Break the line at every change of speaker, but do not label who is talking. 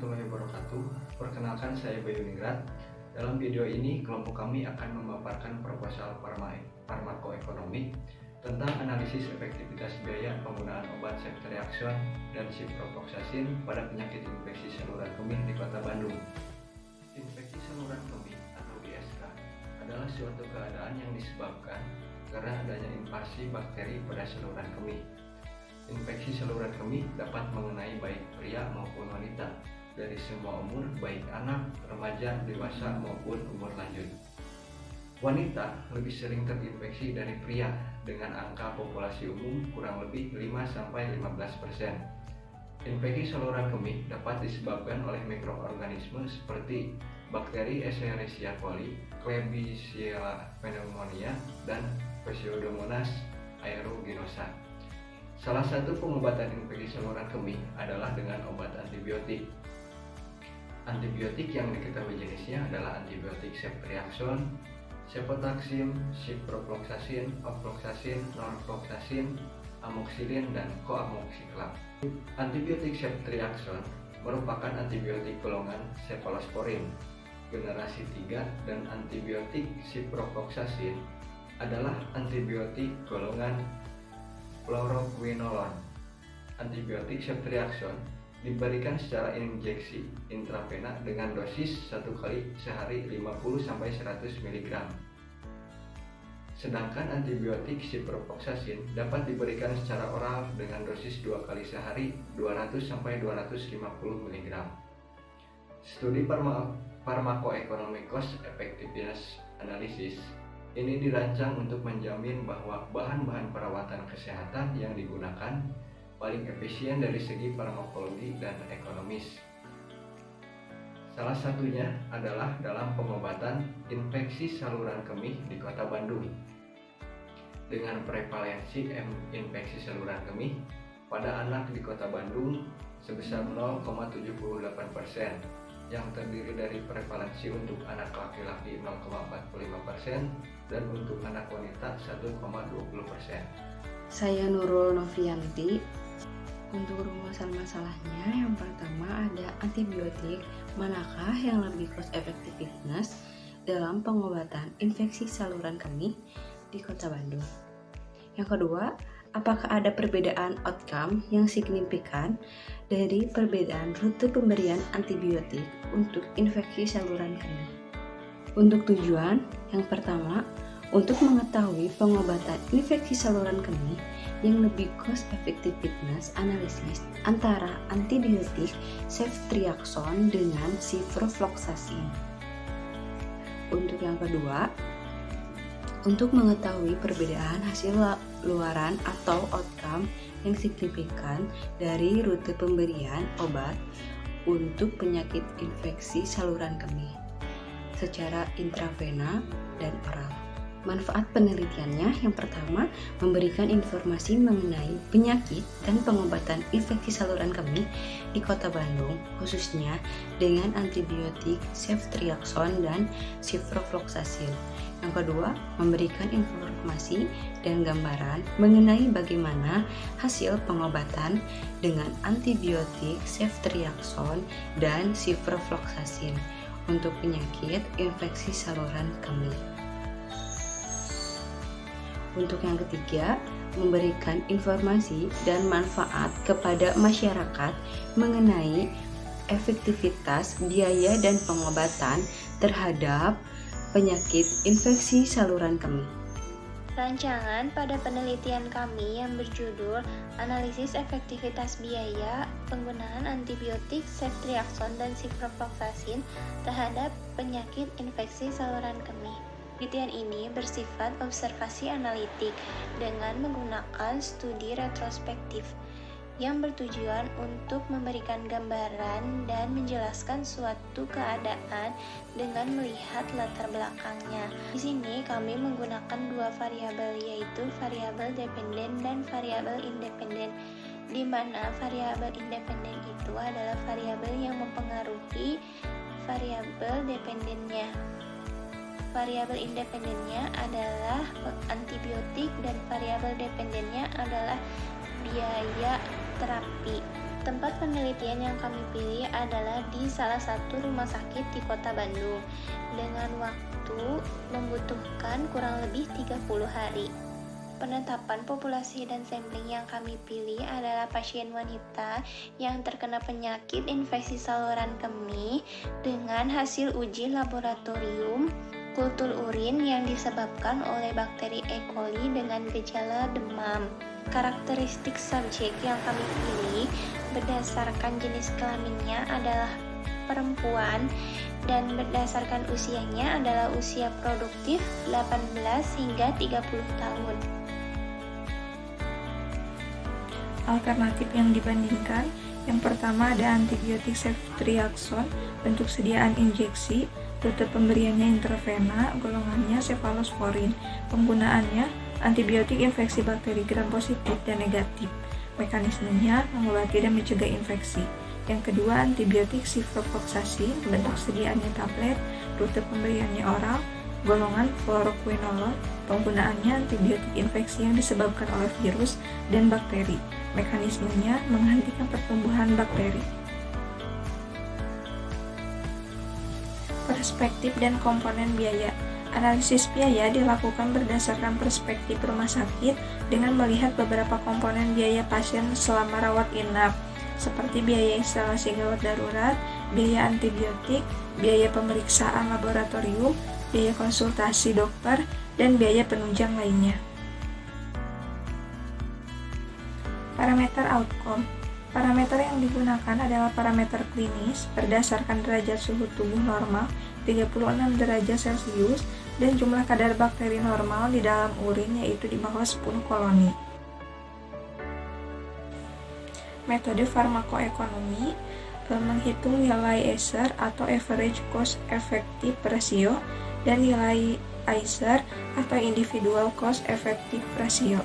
warahmatullahi wabarakatuh. Perkenalkan, saya Bayu Ningrat. Dalam video ini, kelompok kami akan memaparkan proposal farmakoekonomi tentang analisis efektivitas biaya penggunaan obat ceftriaxone dan ciprofloxacin pada penyakit infeksi saluran kemih di Kota Bandung. Infeksi saluran kemih atau ISK adalah suatu keadaan yang disebabkan karena adanya invasi bakteri pada saluran kemih. Infeksi saluran kemih dapat mengenai baik pria maupun wanita dari semua umur, baik anak, remaja, dewasa maupun umur lanjut. Wanita lebih sering terinfeksi dari pria dengan angka populasi umum kurang lebih 5-15%. Infeksi saluran kemih dapat disebabkan oleh mikroorganisme seperti bakteri Escherichia coli, Klebsiella pneumonia, dan Pseudomonas aeruginosa. Salah satu pengobatan infeksi saluran kemih adalah dengan obat antibiotik. Antibiotik yang diketahui jenisnya adalah antibiotik ceftriaxone, cefotaxime, ciprofloxacin, ofloxacin, norfloxacin, amoxicillin, dan coamoxiclav. Antibiotik ceftriaxone merupakan antibiotik golongan cephalosporin generasi 3 dan antibiotik ciprofloxacin adalah antibiotik golongan fluoroquinolone. Antibiotik ceftriaxone diberikan secara injeksi intravena dengan dosis 1 kali sehari 50-100 mg. Sedangkan antibiotik ciprofloxacin dapat diberikan secara oral dengan dosis 2 kali sehari 200-250 mg. Studi farmakoekonomi cost effectiveness analysis ini dirancang untuk menjamin bahwa bahan-bahan perawatan kesehatan yang digunakan paling efisien dari segi farmakologi dan ekonomis. Salah satunya adalah dalam pengobatan infeksi saluran kemih di Kota Bandung. Dengan prevalensi infeksi saluran kemih pada anak di Kota Bandung sebesar 0,78%, yang terdiri dari prevalensi untuk anak laki-laki 0,45% dan untuk anak wanita 1,20%.
Saya Nurul Novianti. Untuk rumusan masalahnya, yang pertama ada antibiotik, manakah yang lebih cost effectiveness dalam pengobatan infeksi saluran kemih di Kota Bandung. Yang kedua, apakah ada perbedaan outcome yang signifikan dari perbedaan rute pemberian antibiotik untuk infeksi saluran kemih. Untuk tujuan yang pertama, untuk mengetahui pengobatan infeksi saluran kemih yang lebih cost effectiveness analisis antara antibiotik ceftriaxone dengan ciprofloxacin. Untuk yang kedua, untuk mengetahui perbedaan hasil luaran atau outcome yang signifikan dari rute pemberian obat untuk penyakit infeksi saluran kemih secara intravena dan oral. Manfaat penelitiannya yang pertama, memberikan informasi mengenai penyakit dan pengobatan infeksi saluran kemih di Kota Bandung, khususnya dengan antibiotik ceftriaxone dan ciprofloxacin. Yang kedua, memberikan informasi dan gambaran mengenai bagaimana hasil pengobatan dengan antibiotik ceftriaxone dan ciprofloxacin untuk penyakit infeksi saluran kemih. Untuk yang ketiga, memberikan informasi dan manfaat kepada masyarakat mengenai efektivitas biaya dan pengobatan terhadap penyakit infeksi saluran kemih.
Rancangan pada penelitian kami yang berjudul Analisis Efektivitas Biaya Penggunaan Antibiotik Ceftriaxone dan Ciprofloxacin terhadap penyakit infeksi saluran kemih. Penelitian ini bersifat observasi analitik dengan menggunakan studi retrospektif yang bertujuan untuk memberikan gambaran dan menjelaskan suatu keadaan dengan melihat latar belakangnya. Di sini kami menggunakan dua variabel, yaitu variabel dependen dan variabel independen, di mana variabel independen itu adalah variabel yang mempengaruhi variabel dependennya. Variabel independennya adalah antibiotik dan variabel dependennya adalah biaya terapi. Tempat penelitian yang kami pilih adalah di salah satu rumah sakit di Kota Bandung dengan waktu membutuhkan kurang lebih 30 hari. Penetapan populasi dan sampling yang kami pilih adalah pasien wanita yang terkena penyakit infeksi saluran kemih dengan hasil uji laboratorium kultur urin yang disebabkan oleh bakteri E. coli dengan gejala demam. Karakteristik subjek yang kami pilih berdasarkan jenis kelaminnya adalah perempuan dan berdasarkan usianya adalah usia produktif 18 hingga 30 tahun.
Alternatif yang dibandingkan, yang pertama ada antibiotik ceftriaxone, bentuk sediaan injeksi, rute pemberiannya intravena, golongannya cefalosporin, penggunaannya antibiotik infeksi bakteri gram positif dan negatif, mekanismenya mengobati dan mencegah infeksi. Yang kedua antibiotik ciprofloxacin, bentuk sediaannya tablet, rute pemberiannya oral, golongan fluoroquinolone, penggunaannya antibiotik infeksi yang disebabkan oleh virus dan bakteri, mekanismenya menghentikan pertumbuhan bakteri. Perspektif dan komponen biaya. Analisis biaya dilakukan berdasarkan perspektif rumah sakit dengan melihat beberapa komponen biaya pasien selama rawat inap, seperti biaya instalasi gawat darurat, biaya antibiotik, biaya pemeriksaan laboratorium, biaya konsultasi dokter, dan biaya penunjang lainnya. Parameter outcome. Parameter yang digunakan adalah parameter klinis berdasarkan derajat suhu tubuh normal 36 derajat Celcius dan jumlah kadar bakteri normal di dalam urin yaitu di bawah 10 koloni. Metode farmakoekonomi menghitung nilai Eiser atau average cost effective ratio dan nilai Eiser atau individual cost effective ratio.